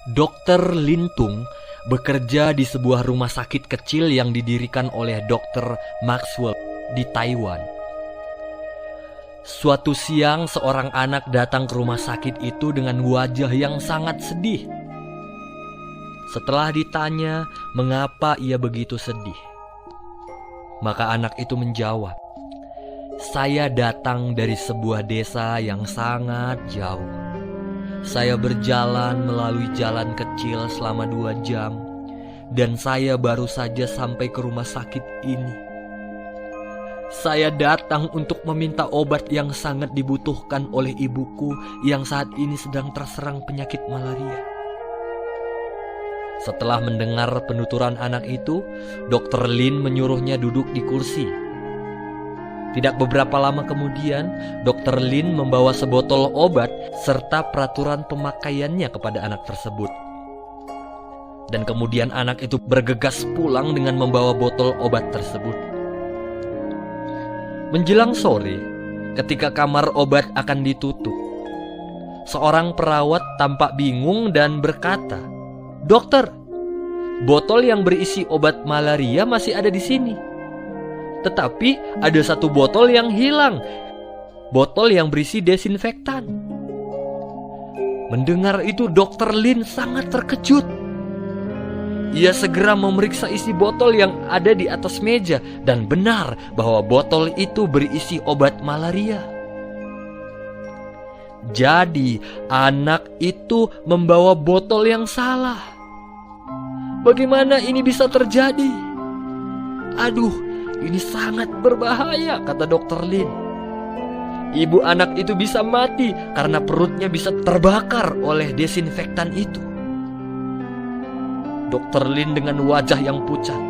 Dokter Lintung bekerja di sebuah rumah sakit kecil yang didirikan oleh Dr. Maxwell di Taiwan. Suatu siang seorang anak datang ke rumah sakit itu dengan wajah yang sangat sedih. Setelah ditanya mengapa ia begitu sedih, maka anak itu menjawab, "Saya datang dari sebuah desa yang sangat jauh. Saya berjalan melalui jalan kecil selama 2 jam dan saya baru saja sampai ke rumah sakit ini. Saya datang untuk meminta obat yang sangat dibutuhkan oleh ibuku yang saat ini sedang terserang penyakit malaria." Setelah mendengar penuturan anak itu, Dr. Lin menyuruhnya duduk di kursi. Tidak beberapa lama kemudian, Dr. Lin membawa sebotol obat serta peraturan pemakaiannya kepada anak tersebut. Dan kemudian anak itu bergegas pulang dengan membawa botol obat tersebut. Menjelang sore, ketika kamar obat akan ditutup, seorang perawat tampak bingung dan berkata, "Dokter, botol yang berisi obat malaria masih ada di sini. Tetapi ada satu botol yang hilang, botol yang berisi desinfektan." Mendengar itu Dr. Lin sangat terkejut. Ia segera memeriksa isi botol yang ada di atas meja dan benar bahwa botol itu berisi obat malaria. Jadi anak itu membawa botol yang salah. Bagaimana ini bisa terjadi? "Aduh, ini sangat berbahaya," kata Dr. Lin. "Ibu anak itu bisa mati karena perutnya bisa terbakar oleh desinfektan itu." Dr. Lin dengan wajah yang pucat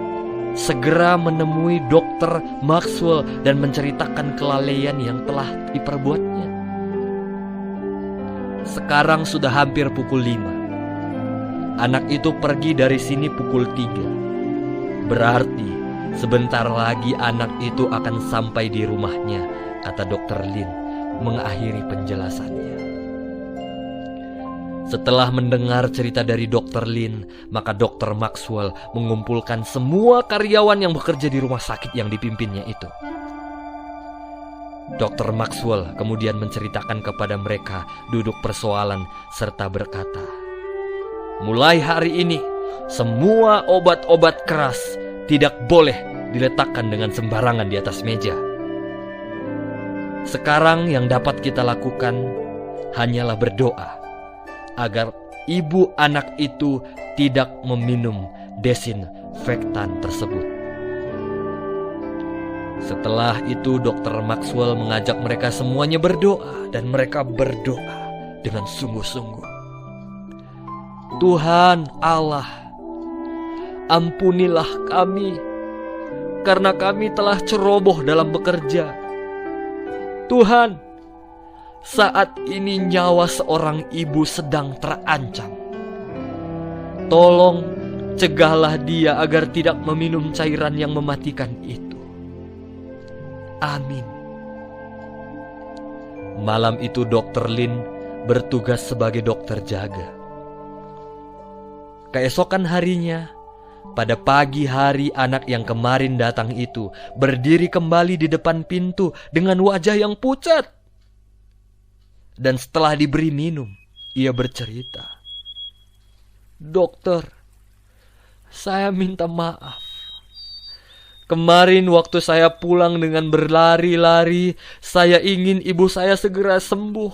segera menemui Dr. Maxwell dan menceritakan kelalaian yang telah diperbuatnya. Sekarang sudah hampir pukul 5. Anak itu pergi dari sini pukul 3. Berarti sebentar lagi anak itu akan sampai di rumahnya, kata Dr. Lin mengakhiri penjelasannya. Setelah mendengar cerita dari Dr. Lin, maka Dr. Maxwell mengumpulkan semua karyawan yang bekerja di rumah sakit yang dipimpinnya itu. Dr. Maxwell kemudian menceritakan kepada mereka duduk persoalan serta berkata, "Mulai hari ini, semua obat-obat keras tidak boleh diletakkan dengan sembarangan di atas meja. Sekarang yang dapat kita lakukan hanyalah berdoa agar ibu anak itu tidak meminum desinfektan tersebut." Setelah itu Dr. Maxwell mengajak mereka semuanya berdoa, dan mereka berdoa dengan sungguh-sungguh. "Tuhan Allah, ampunilah kami karena kami telah ceroboh dalam bekerja. Tuhan, saat ini nyawa seorang ibu sedang terancam. Tolong cegahlah dia agar tidak meminum cairan yang mematikan itu. Amin." Malam itu Dr. Lin bertugas sebagai dokter jaga. Keesokan harinya, pada pagi hari, anak yang kemarin datang itu berdiri kembali di depan pintu dengan wajah yang pucat. Dan setelah diberi minum, ia bercerita, "Dokter, saya minta maaf. Kemarin waktu saya pulang dengan berlari-lari, saya ingin ibu saya segera sembuh.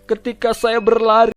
Ketika saya berlari